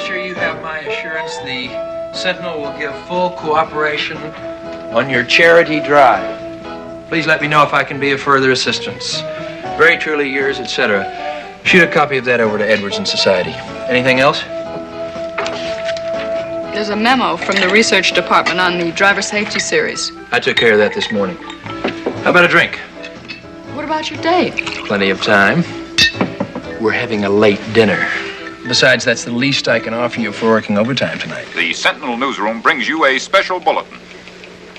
officer, you have my assurance the Sentinel will give full cooperation on your charity drive. Please let me know if I can be of further assistance. Very truly yours, etc. Shoot a copy of that over to Edwards and Society. Anything else? There's a memo from the research department on the driver safety series. I took care of that this morning. How about a drink? What about your date? Plenty of time. We're having a late dinner. Besides, that's the least I can offer you for working overtime tonight. The Sentinel newsroom brings you a special bulletin.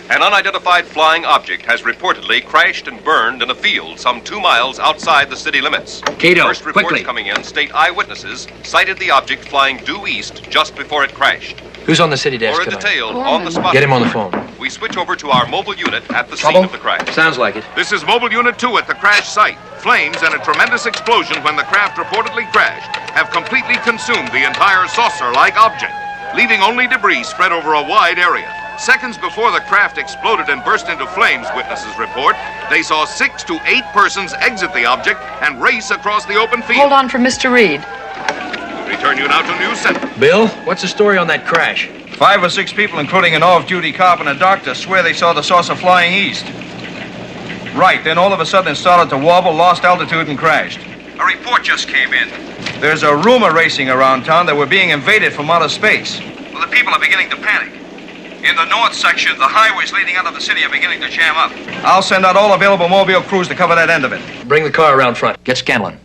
An unidentified flying object has reportedly crashed and burned in a field some 2 miles outside the city limits. Kato, First reports quickly. coming in state eyewitnesses cited the object flying due east just before it crashed. Who's on the city desk For a tonight? detail on the spot. Get him on the phone. We switch over to our mobile unit at the Trouble? scene of the crash. Sounds like it. This is Mobile Unit 2 at the crash site. Flames and a tremendous explosion when the craft reportedly crashed have completely consumed the entire saucer-like object, leaving only debris spread over a wide area. Seconds before the craft exploded and burst into flames, witnesses report, they saw 6 to 8 persons exit the object and race across the open field. Hold on for Mr. Reid. Return you now to News Center. Bill, what's the story on that crash? 5 or 6 people, including an off-duty cop and a doctor, swear they saw the saucer flying east. Right, then all of a sudden it started to wobble, lost altitude, and crashed. A report just came in. There's a rumor racing around town that we're being invaded from outer space. Well, the people are beginning to panic. In the north section, the highways leading out of the city are beginning to jam up. I'll send out all available mobile crews to cover that end of it. Bring the car around front. Get Scanlon.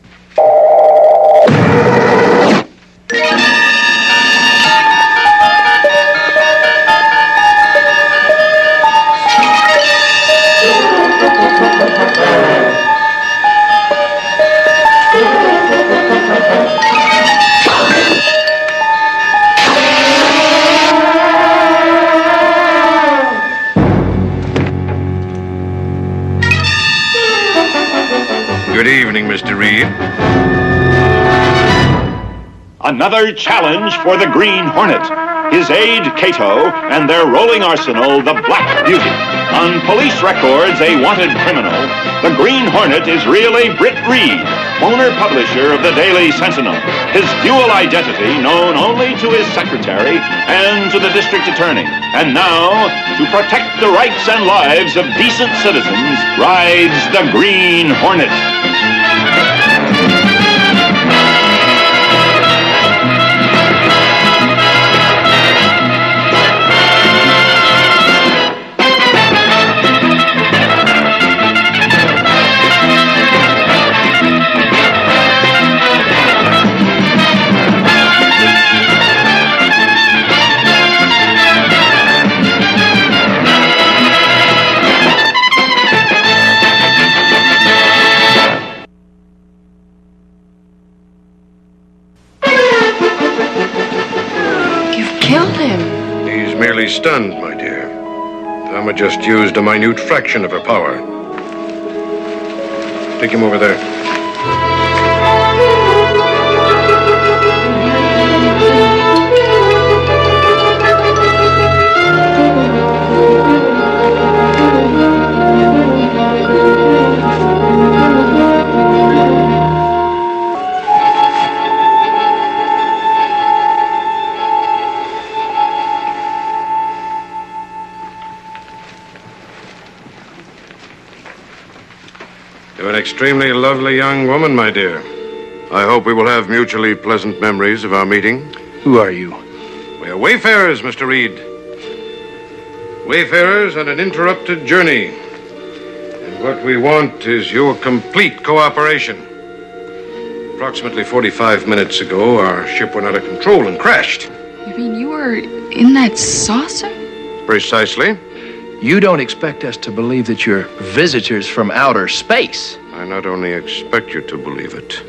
Good evening, Mr. Reid. Another challenge for the Green Hornet, his aide, Kato, and their rolling arsenal, the Black Beauty. On police records, a wanted criminal, the Green Hornet is really Britt Reid, owner-publisher of the Daily Sentinel. His dual identity known only to his secretary and to the district attorney. And now, to protect the rights and lives of decent citizens, rides the Green Hornet. Merely stunned, my dear. Thelma just used a minute fraction of her power. Take him over there. You're an extremely lovely young woman, my dear. I hope we will have mutually pleasant memories of our meeting. Who are you? We are wayfarers, Mr. Reid. Wayfarers on an interrupted journey. And what we want is your complete cooperation. Approximately 45 minutes ago, our ship went out of control and crashed. You mean you were in that saucer? Precisely. You don't expect us to believe that you're visitors from outer space. I not only expect you to believe it,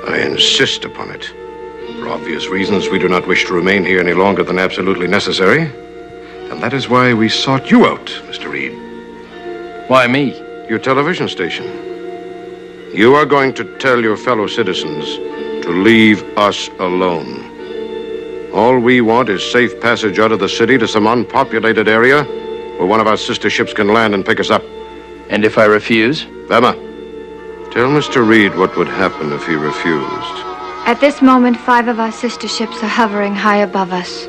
I insist upon it. For obvious reasons, we do not wish to remain here any longer than absolutely necessary. And that is why we sought you out, Mr. Reid. Why me? Your television station. You are going to tell your fellow citizens to leave us alone. All we want is safe passage out of the city to some unpopulated area where one of our sister ships can land and pick us up. And if I refuse? Thelma, tell Mr. Reid what would happen if he refused. At this moment, 5 of our sister ships are hovering high above us.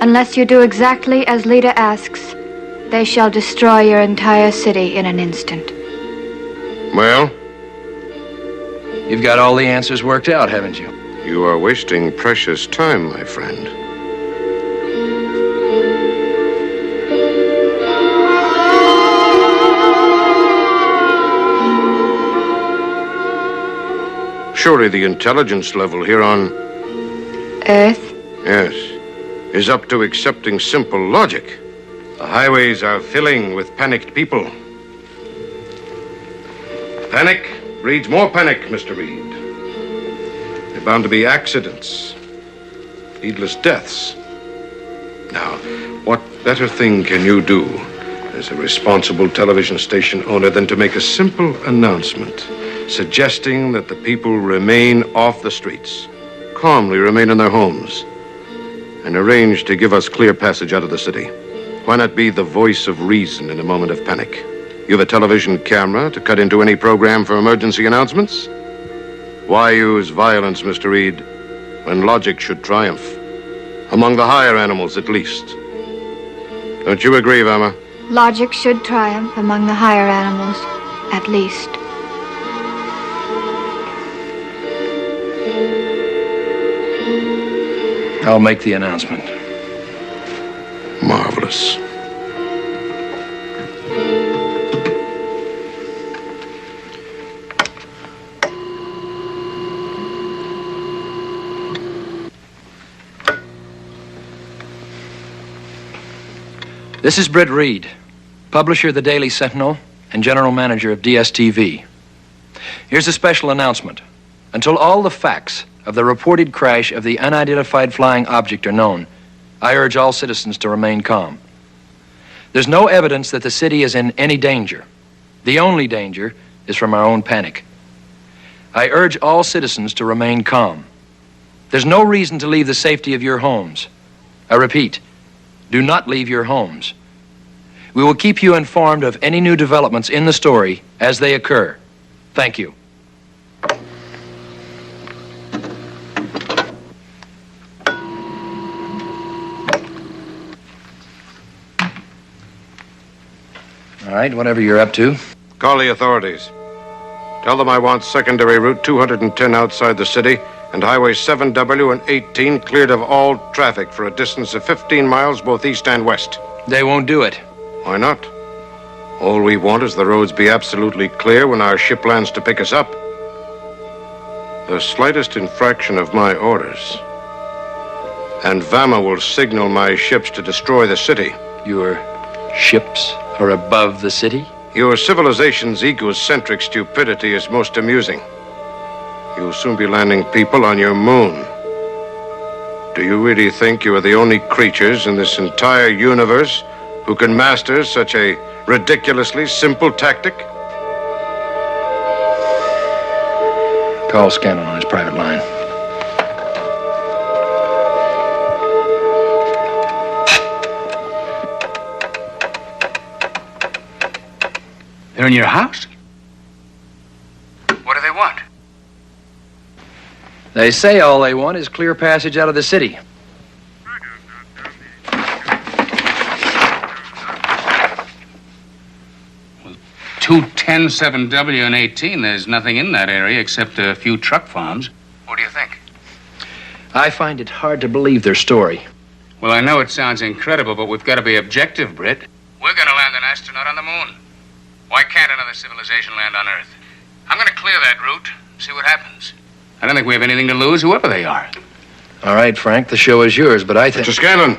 Unless you do exactly as Leader asks, they shall destroy your entire city in an instant. Well? You've got all the answers worked out, haven't you? You are wasting precious time, my friend. Surely the intelligence level here on Earth? Yes, is up to accepting simple logic. The highways are filling with panicked people. Panic breeds more panic, Mr. Reid. There are bound to be accidents, needless deaths. Now, what better thing can you do as a responsible television station owner than to make a simple announcement suggesting that the people remain off the streets, calmly remain in their homes, and arrange to give us clear passage out of the city? Why not be the voice of reason in a moment of panic? You have a television camera to cut into any program for emergency announcements? Why use violence, Mr. Reid, when logic should triumph? Among the higher animals, at least. Don't you agree, Velma? Logic should triumph among the higher animals, at least. I'll make the announcement. Marvelous. This is Britt Reid, publisher of the Daily Sentinel and general manager of DSTV. Here's a special announcement. Until all the facts of the reported crash of the unidentified flying object are known, I urge all citizens to remain calm. There's no evidence that the city is in any danger. The only danger is from our own panic. I urge all citizens to remain calm. There's no reason to leave the safety of your homes. I repeat, do not leave your homes. We will keep you informed of any new developments in the story as they occur. Thank you. All right, whatever you're up to. Call the authorities. Tell them I want secondary route 210 outside the city and Highway 7W and 18 cleared of all traffic for a distance of 15 miles both east and west. They won't do it. Why not? All we want is the roads be absolutely clear when our ship lands to pick us up. The slightest infraction of my orders, and Vama will signal my ships to destroy the city. Your ships are above the city? Your civilization's egocentric stupidity is most amusing. You'll soon be landing people on your moon. Do you really think you are the only creatures in this entire universe who can master such a ridiculously simple tactic? Call Scanlon on his private line. They're in your house? What do they want? They say all they want is clear passage out of the city. Well, 210, 7W, and 18, there's nothing in that area except a few truck farms. What do you think? I find it hard to believe their story. Well, I know it sounds incredible, but we've got to be objective, Britt. We're going to land an astronaut on the moon. Why can't another civilization land on Earth? I'm going to clear that route, see what happens. I don't think we have anything to lose, whoever they are. All right, Frank, the show is yours, but I think... Mr. Scanlon,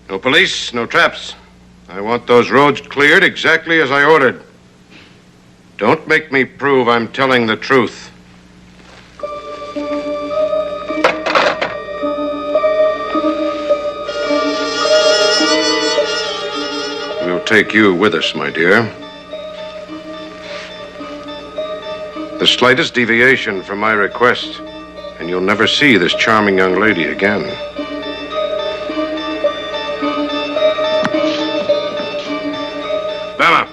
no police, no traps. I want those roads cleared exactly as I ordered. Don't make me prove I'm telling the truth. We'll take you with us, my dear. The slightest deviation from my request, and you'll never see this charming young lady again. Bella!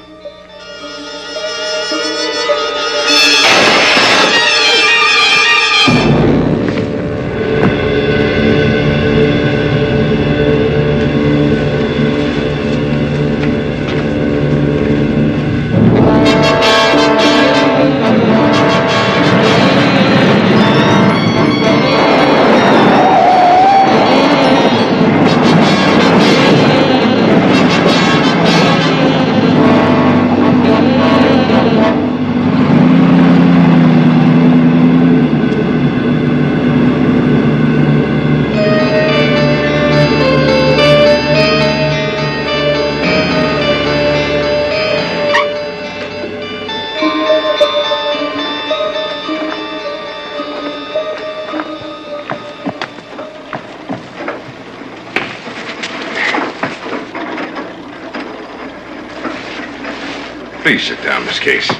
Please sit down, Miss Case.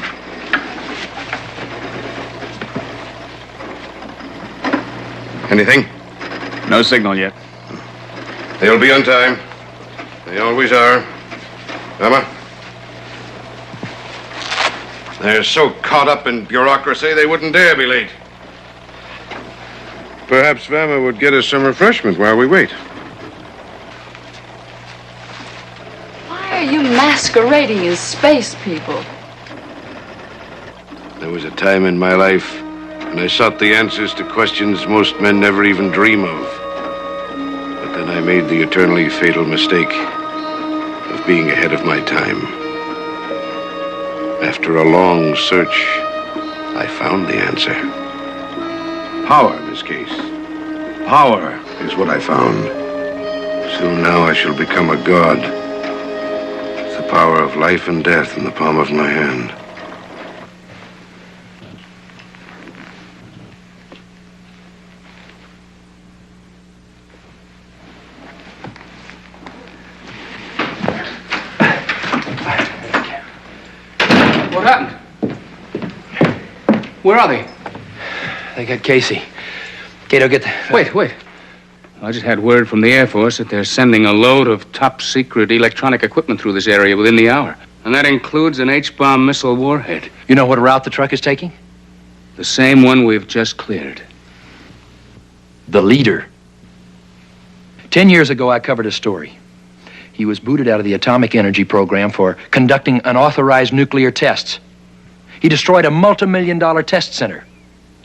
Anything? No signal yet. They'll be on time. They always are. Emma? They're so caught up in bureaucracy, they wouldn't dare be late. Perhaps Vama would get us some refreshment while we wait. Why are you masquerading as space people? There was a time in my life when I sought the answers to questions most men never even dream of. But then I made the eternally fatal mistake of being ahead of my time. After a long search, I found the answer. Power, Miss Case. Power is what I found. Soon now I shall become a god. With the power of life and death in the palm of my hand. What happened? Where are they? They got Casey. Kato, get the... Wait. I just had word from the Air Force that they're sending a load of top-secret electronic equipment through this area within the hour. And that includes an H-bomb missile warhead. You know what route the truck is taking? The same one we've just cleared. The leader. 10 years ago, I covered a story. He was booted out of the atomic energy program for conducting unauthorized nuclear tests. He destroyed a multi-million-dollar test center.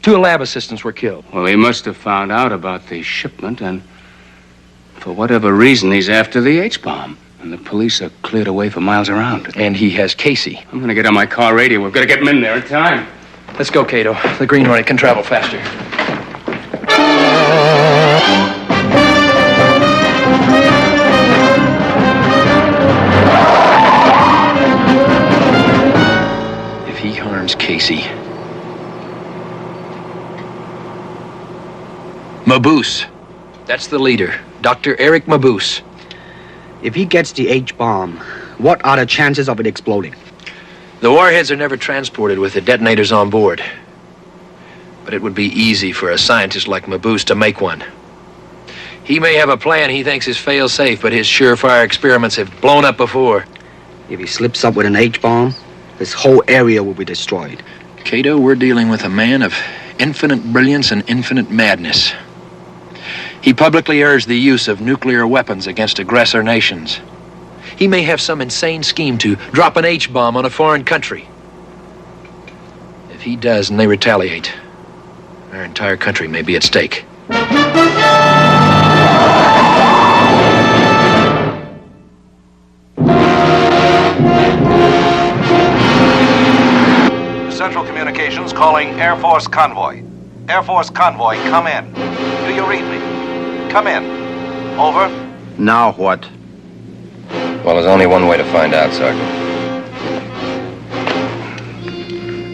2 lab assistants were killed. Well, he must have found out about the shipment, and for whatever reason, he's after the H-bomb. And the police are cleared away for miles around. And he has Casey. I'm gonna get on my car radio. We've got to get him in there in time. Let's go, Kato. The Green Hornet can travel faster. If he harms Casey... Mabuse. That's the leader. Dr. Eric Mabuse. If he gets the H-bomb, what are the chances of it exploding? The warheads are never transported with the detonators on board. But it would be easy for a scientist like Mabuse to make one. He may have a plan he thinks is fail-safe, but his surefire experiments have blown up before. If he slips up with an H-bomb, this whole area will be destroyed. Kato, we're dealing with a man of infinite brilliance and infinite madness. He publicly urged the use of nuclear weapons against aggressor nations. He may have some insane scheme to drop an H-bomb on a foreign country. If he does and they retaliate, our entire country may be at stake. Central Communications calling Air Force Convoy. Air Force Convoy, come in. Do you read me? Come in. Over. Now what? Well, there's only one way to find out, Sergeant.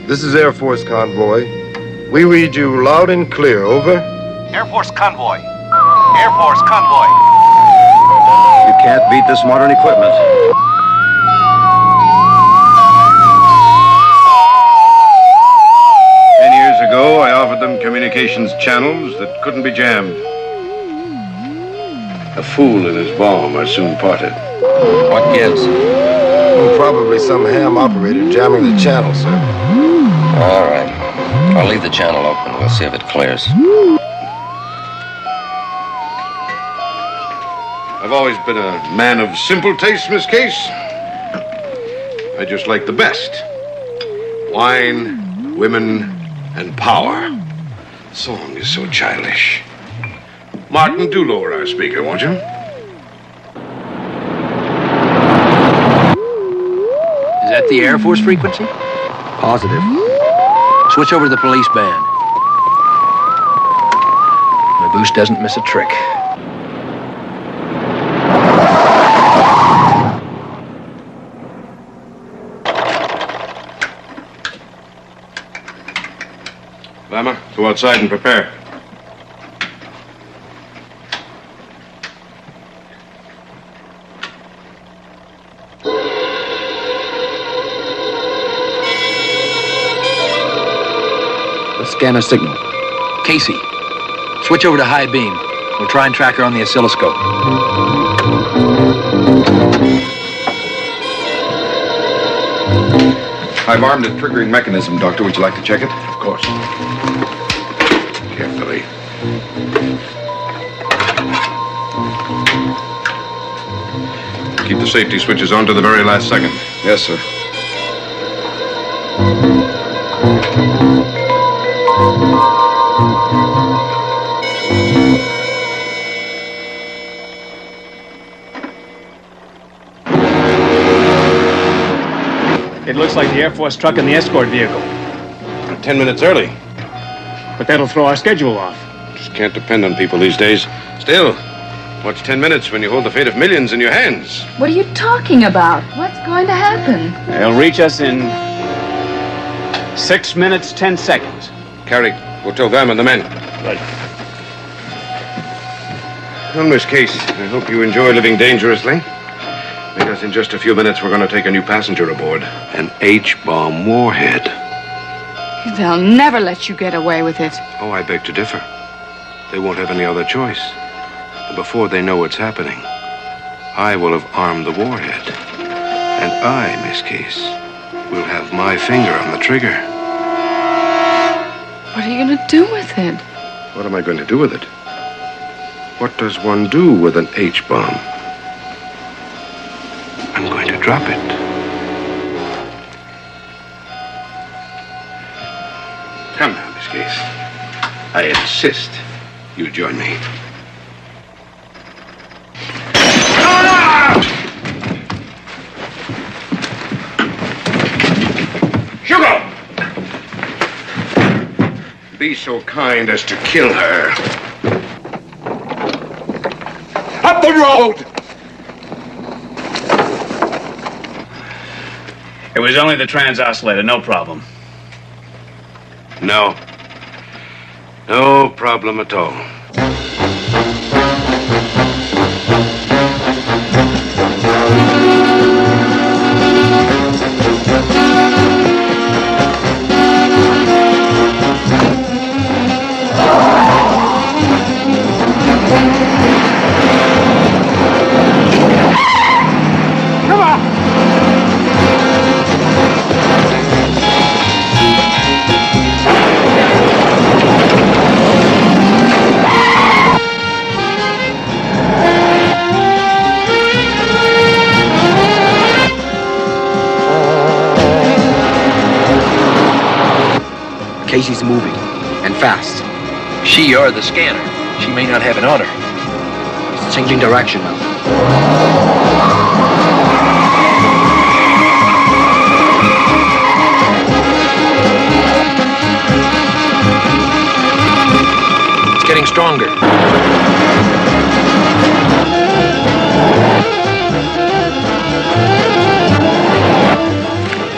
This is Air Force Convoy. We read you loud and clear, over. Air Force Convoy. Air Force Convoy. You can't beat this modern equipment. Years ago, I offered them communications channels that couldn't be jammed. A fool and his bomb are soon parted. What gives? Probably some ham operator jamming the channel, sir. All right. I'll leave the channel open. We'll see if it clears. I've always been a man of simple taste, Miss Case. I just like the best. Wine, women, and power. Song is so childish. Martin, do lower our speaker, won't you? Is that the Air Force frequency? Positive. Switch over to the police band. Mabuse doesn't miss a trick. Lama, go outside and prepare. scan a signal. Casey, switch over to high beam. We'll try and track her on the oscilloscope. I've armed the triggering mechanism, Doctor. Would you like to check it? Of course. Carefully. Keep the safety switches on to the very last second. Yes, sir. It looks like the Air Force truck and the escort vehicle. 10 minutes early. But that'll throw our schedule off. Just can't depend on people these days. Still, what's 10 minutes when you hold the fate of millions in your hands? What are you talking about? What's going to happen? They'll reach us in 6 minutes, 10 seconds. Carrie, go tell them and the men. Right. Well, Miss Case, I hope you enjoy living dangerously. Because in just a few minutes, we're going to take a new passenger aboard. An H-bomb warhead. They'll never let you get away with it. Oh, I beg to differ. They won't have any other choice. And before they know what's happening, I will have armed the warhead. And I, Miss Case, will have my finger on the trigger. What are you going to do with it? What am I going to do with it? What does one do with an H-bomb? I'm going to drop it. Come now, Miss Case. I insist you join me. Hugo! Be so kind as to kill her. Up the road! It was only the trans-oscillator, no problem. No. No problem at all. Casey's moving, and fast. She or the scanner. She may not have it on her. It's changing direction now. It's getting stronger.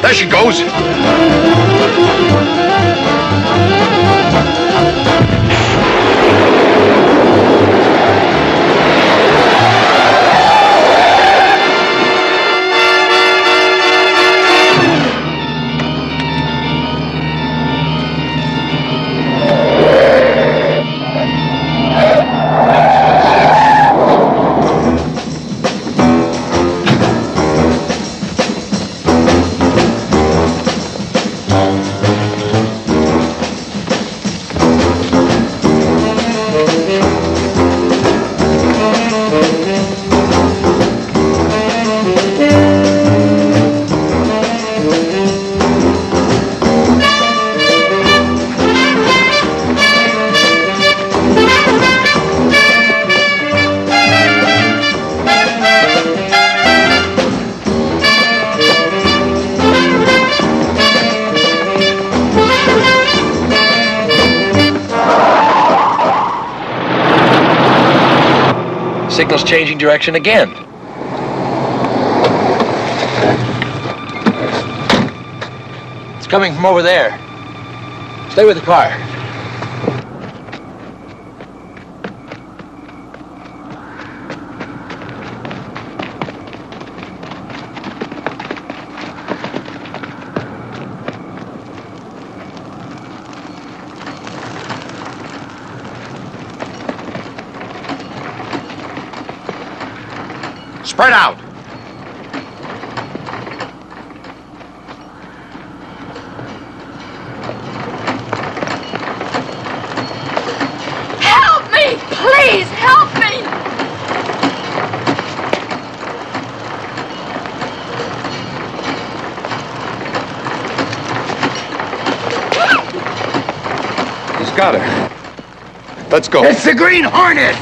There she goes. Signal's changing direction again. It's coming from over there. Stay with the car. Spread out. Help me! Please, help me! He's got her. Let's go. It's the Green Hornet!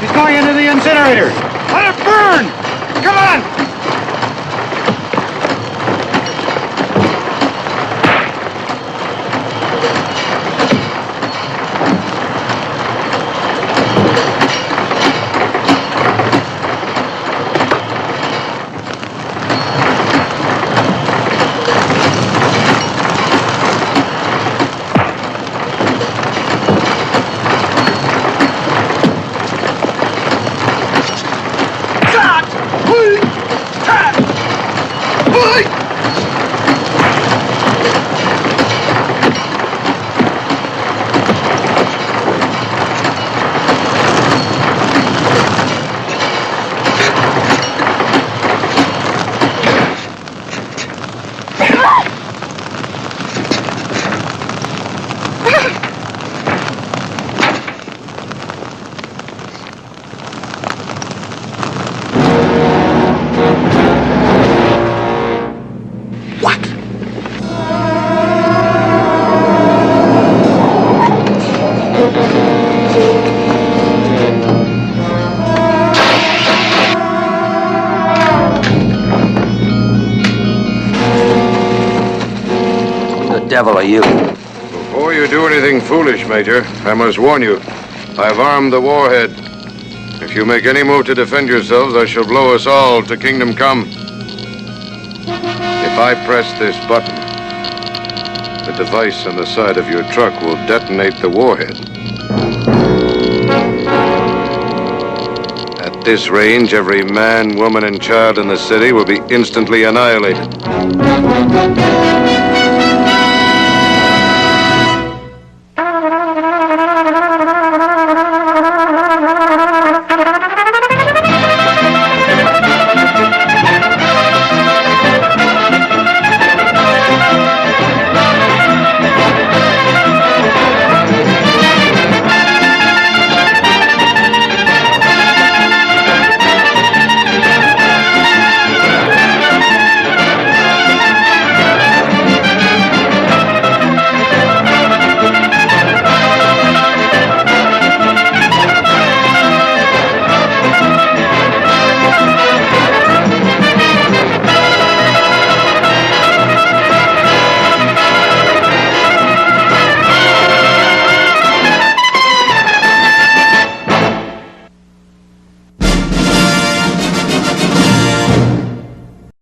He's going into the incinerator. Let it burn! Come on! Devil are you? Before you do anything foolish, Major, I must warn you. I've armed the warhead. If you make any move to defend yourselves, I shall blow us all to kingdom come. If I press this button, the device on the side of your truck will detonate the warhead. At this range, every man, woman, and child in the city will be instantly annihilated.